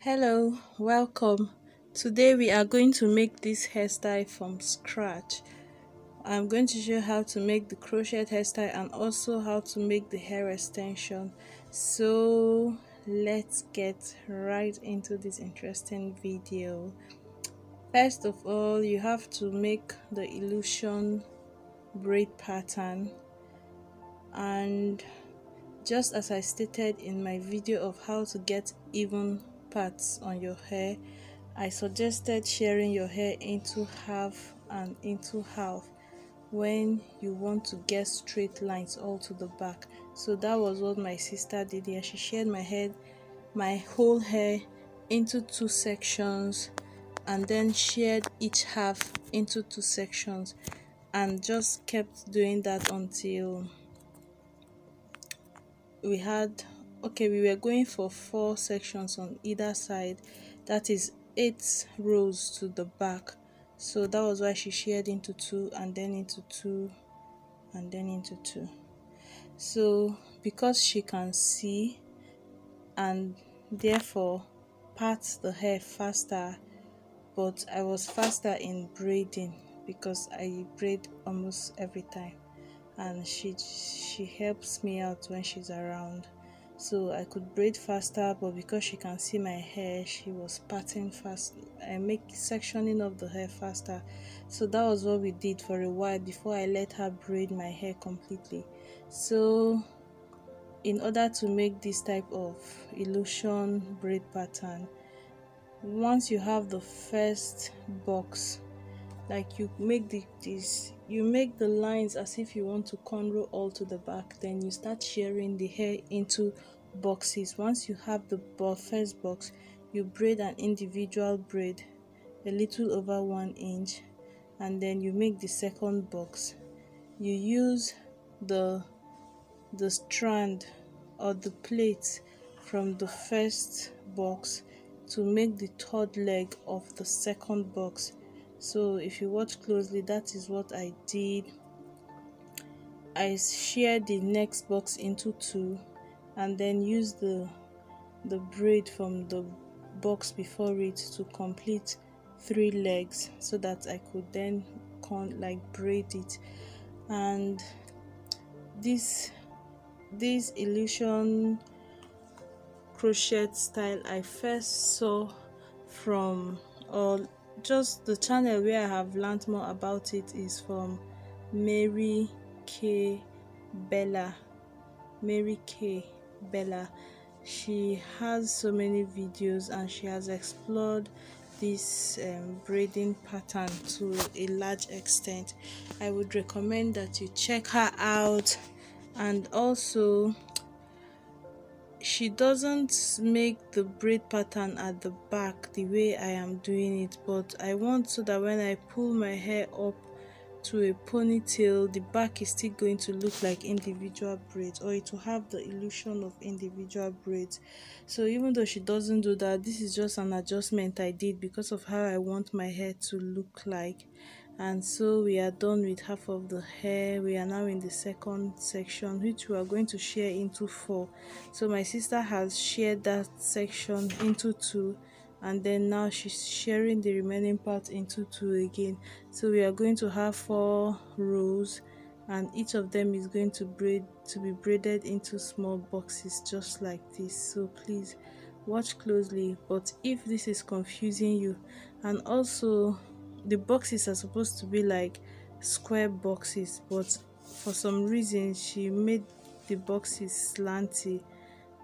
Hello, welcome. Today we are going to make this hairstyle from scratch. I'm going to show you how to make the crochet hairstyle and also how to make the hair extension. So let's get right into this interesting video. First of all, you have to make the illusion braid pattern, and just as I stated in my video of how to get even parts on your hair, I suggested sharing your hair into half and into half when you want to get straight lines all to the back. So that was what my sister did here. She shared my whole hair into two sections and then shared each half into two sections and just kept doing that until we were going for 4 sections on either side, that is 8 rows to the back. So that was why she shared into 2 and then into 2 and then into 2. So because she can see and therefore part the hair faster, but I was faster in braiding because I braid almost every time, and she helps me out when she's around, so I could braid faster. But because she can see my hair, she was parting fast. I make sectioning of the hair faster. So that was what we did for a while before I let her braid my hair completely. So in order to make this type of illusion braid pattern, once you have the first box, like you make you make the lines as if you want to cornrow all to the back, then you start shearing the hair into boxes. Once you have the first box, you braid an individual braid a little over 1 inch, and then you make the second box. You use the strand or the plate from the first box to make the third leg of the second box. So if you watch closely, that is what I did. I sheared the next box into 2 and then used the braid from the box before it to complete 3 legs, so that I could then braid it. And this illusion crochet style I first saw from, or just the channel where I have learned more about it, is from Mary K. Bella. She has so many videos and she has explored this braiding pattern to a large extent. I would recommend that you check her out. And also, she doesn't make the braid pattern at the back the way I am doing it, but I want so that when I pull my hair up to a ponytail, the back is still going to look like individual braids, or it will have the illusion of individual braids. So even though she doesn't do that, this is just an adjustment I did because of how I want my hair to look like. And so we are done with half of the hair. We are now in the second section, which we are going to share into 4. So my sister has shared that section into 2, and then now she's sharing the remaining part into 2 again. So we are going to have 4 rows, and each of them is going to be braided into small boxes just like this. So please watch closely. But if this is confusing you, and also the boxes are supposed to be like square boxes, but for some reason she made the boxes slanty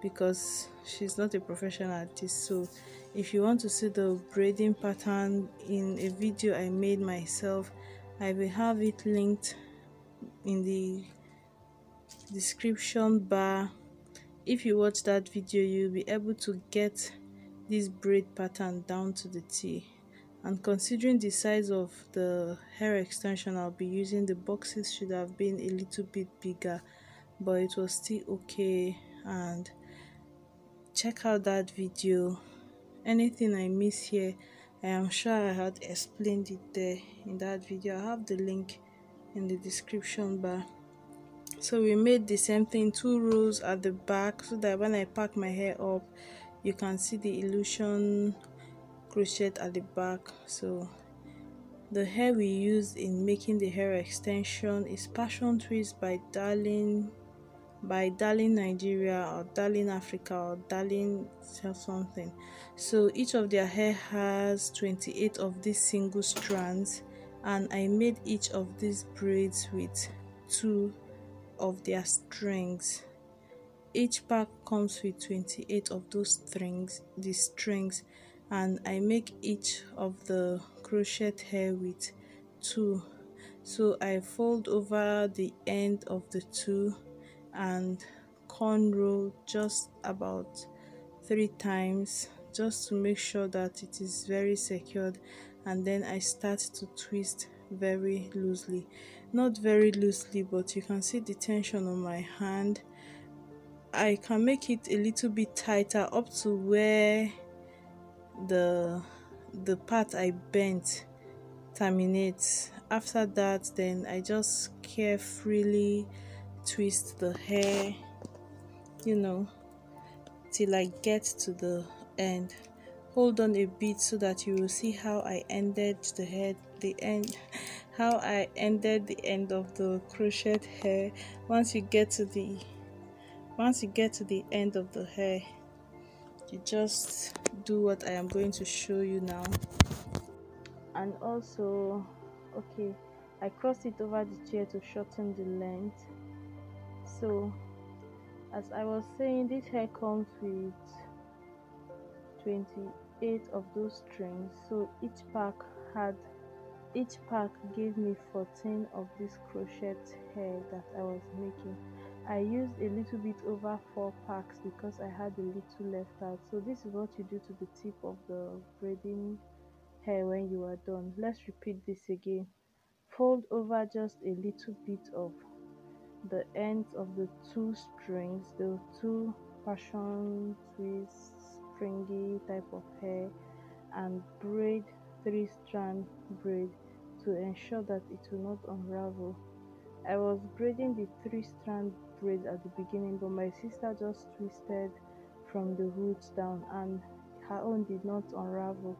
because she's not a professional artist. So if you want to see the braiding pattern in a video I made myself, I will have it linked in the description bar. If you watch that video, you'll be able to get this braid pattern down to the T. And considering the size of the hair extension I'll be using, the boxes should have been a little bit bigger, but it was still okay. And check out that video. Anything I miss here, I am sure I had explained it there in that video. I have the link in the description bar. So we made the same thing, 2 rows at the back, so that when I pack my hair up, you can see the illusion crochet at the back. So the hair we used in making the hair extension is Passion Twist by Darling Nigeria, or Darling Africa, or Darling something. So each of their hair has 28 of these single strands, and I made each of these braids with 2 of their strings. Each pack comes with 28 of those strings, and I make each of the crochet hair with 2. So I fold over the end of the 2 and cornrow just about 3 times, just to make sure that it is very secured, and then I start to twist very loosely, not very loosely, but you can see the tension on my hand. I can make it a little bit tighter up to where the part I bent terminates. After that, then I just carefully twist the hair, till I get to the end. Hold on a bit so that you will see how I ended the end how I ended the end of the crochet hair. Once you get to the end of the hair, you just do what I am going to show you now. And also, okay, I crossed it over the chair to shorten the length. So as I was saying, this hair comes with 28 of those strings, so each pack gave me 14 of this crochet hair that I was making. I used a little bit over 4 packs because I had a little left out. So this is what you do to the tip of the braiding hair when you are done. Let's repeat this again. Fold over just a little bit of the ends of the 2 strings, the 2 passion twist springy type of hair, and braid 3-strand braid to ensure that it will not unravel. I was braiding the 3-strand braid at the beginning, but my sister just twisted from the roots down and her own did not unravel,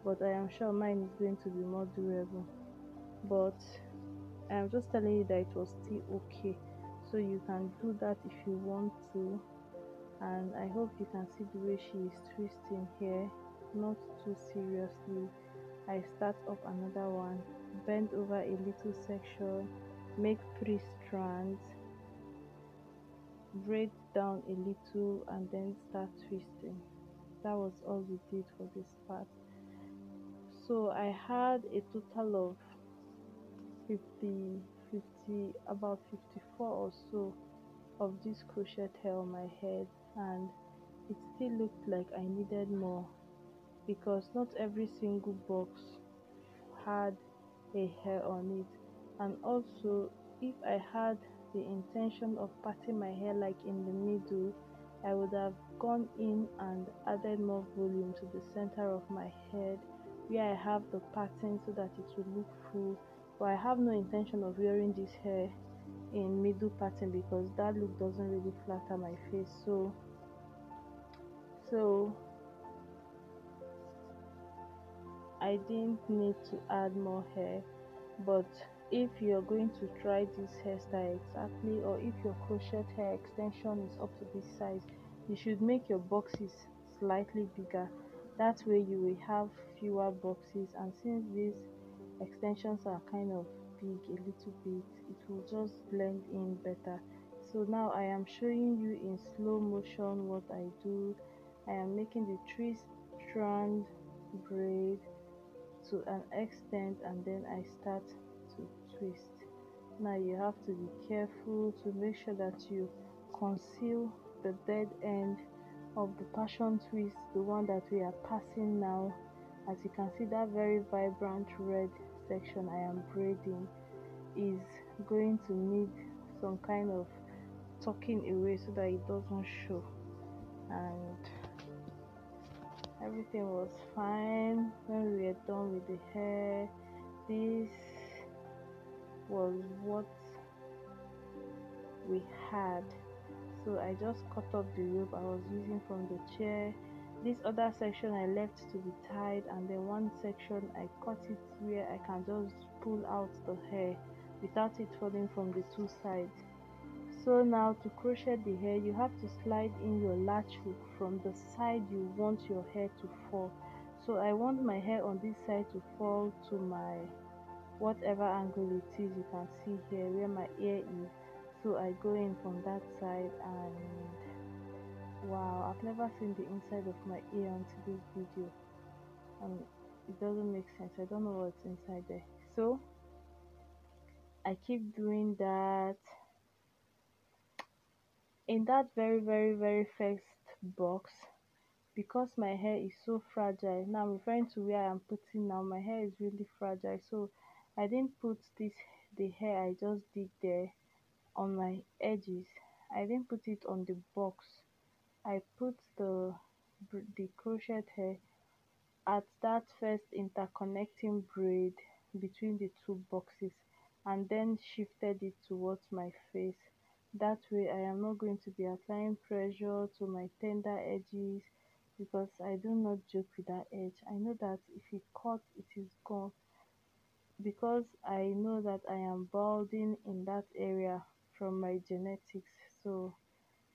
but I am sure mine is going to be more durable. But I am just telling you that it was still okay, so you can do that if you want to. And I hope you can see the way she is twisting here, not too seriously. I start up another one, bend over a little section, make 3 strands, braid down a little, and then start twisting. That was all we did for this part. So I had a total of about 54 or so of this crochet hair on my head, and it still looked like I needed more because not every single box had a hair on it. And also, if I had the intention of parting my hair like in the middle, I would have gone in and added more volume to the center of my head where I have the pattern so that it will look full. But I have no intention of wearing this hair in middle pattern because that look doesn't really flatter my face. So I didn't need to add more hair. But if you're going to try this hairstyle exactly, or if your crochet hair extension is up to this size, you should make your boxes slightly bigger. That way you will have fewer boxes, and since these extensions are kind of big a little bit, it will just blend in better. So now I am showing you in slow motion what I do. I am making the 3-strand braid to an extent, and then I start to twist. Now you have to be careful to make sure that you conceal the dead end of the passion twist, the one that we are passing now. As you can see, that very vibrant red section I am braiding is going to need some kind of tucking away so that it doesn't show. And everything was fine when we were done with the hair. This was what we had. So I just cut off the rope I was using from the chair, This other section I left to be tied, and then one section I cut it where I can just pull out the hair without it falling from the two sides. So now to crochet the hair, you have to slide in your latch hook from the side you want your hair to fall. So I want my hair on this side to fall to my whatever angle it is. You can see here where my ear is, so I go in from that side, and wow, I've never seen the inside of my ear until this video, and it doesn't make sense. I don't know what's inside there. So I keep doing that. In that very first box, because my hair is so fragile, now I'm referring to where I am putting now, my hair is really fragile, so I didn't put the hair I just did there on my edges. I didn't put it on the box. I put the crochet hair at that first interconnecting braid between the two boxes, and then shifted it towards my face. That way I am not going to be applying pressure to my tender edges, because I do not joke with that edge. I know that if it cuts, it is gone, because I know that I am balding in that area from my genetics. So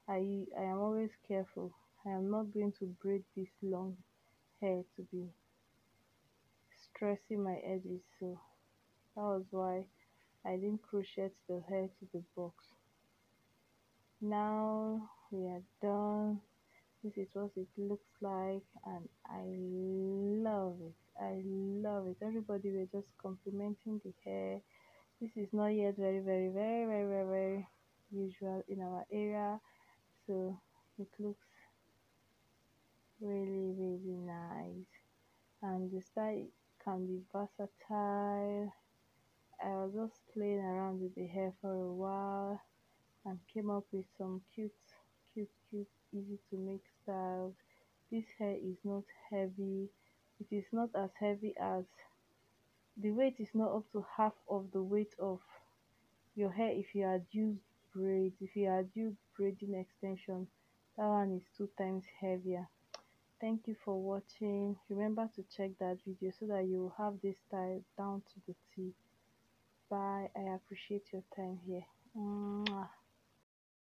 I am always careful. I am not going to braid this long hair to be stressing my edges, so that was why I didn't crochet the hair to the box. Now we are done. This is what it looks like, and I love it. I love it. Everybody were just complimenting the hair. This is not yet very usual in our area, so it looks really nice, and the style can be versatile. I was just playing around with the hair for a while and came up with some cute, easy to make styles. This hair is not heavy. It is not as heavy as, the weight is not up to half of the weight of your hair if you had used braids. If you had used braiding extension, that one is 2 times heavier. Thank you for watching. Remember to check that video so that you will have this style down to the T. Bye. I appreciate your time here. Mwah.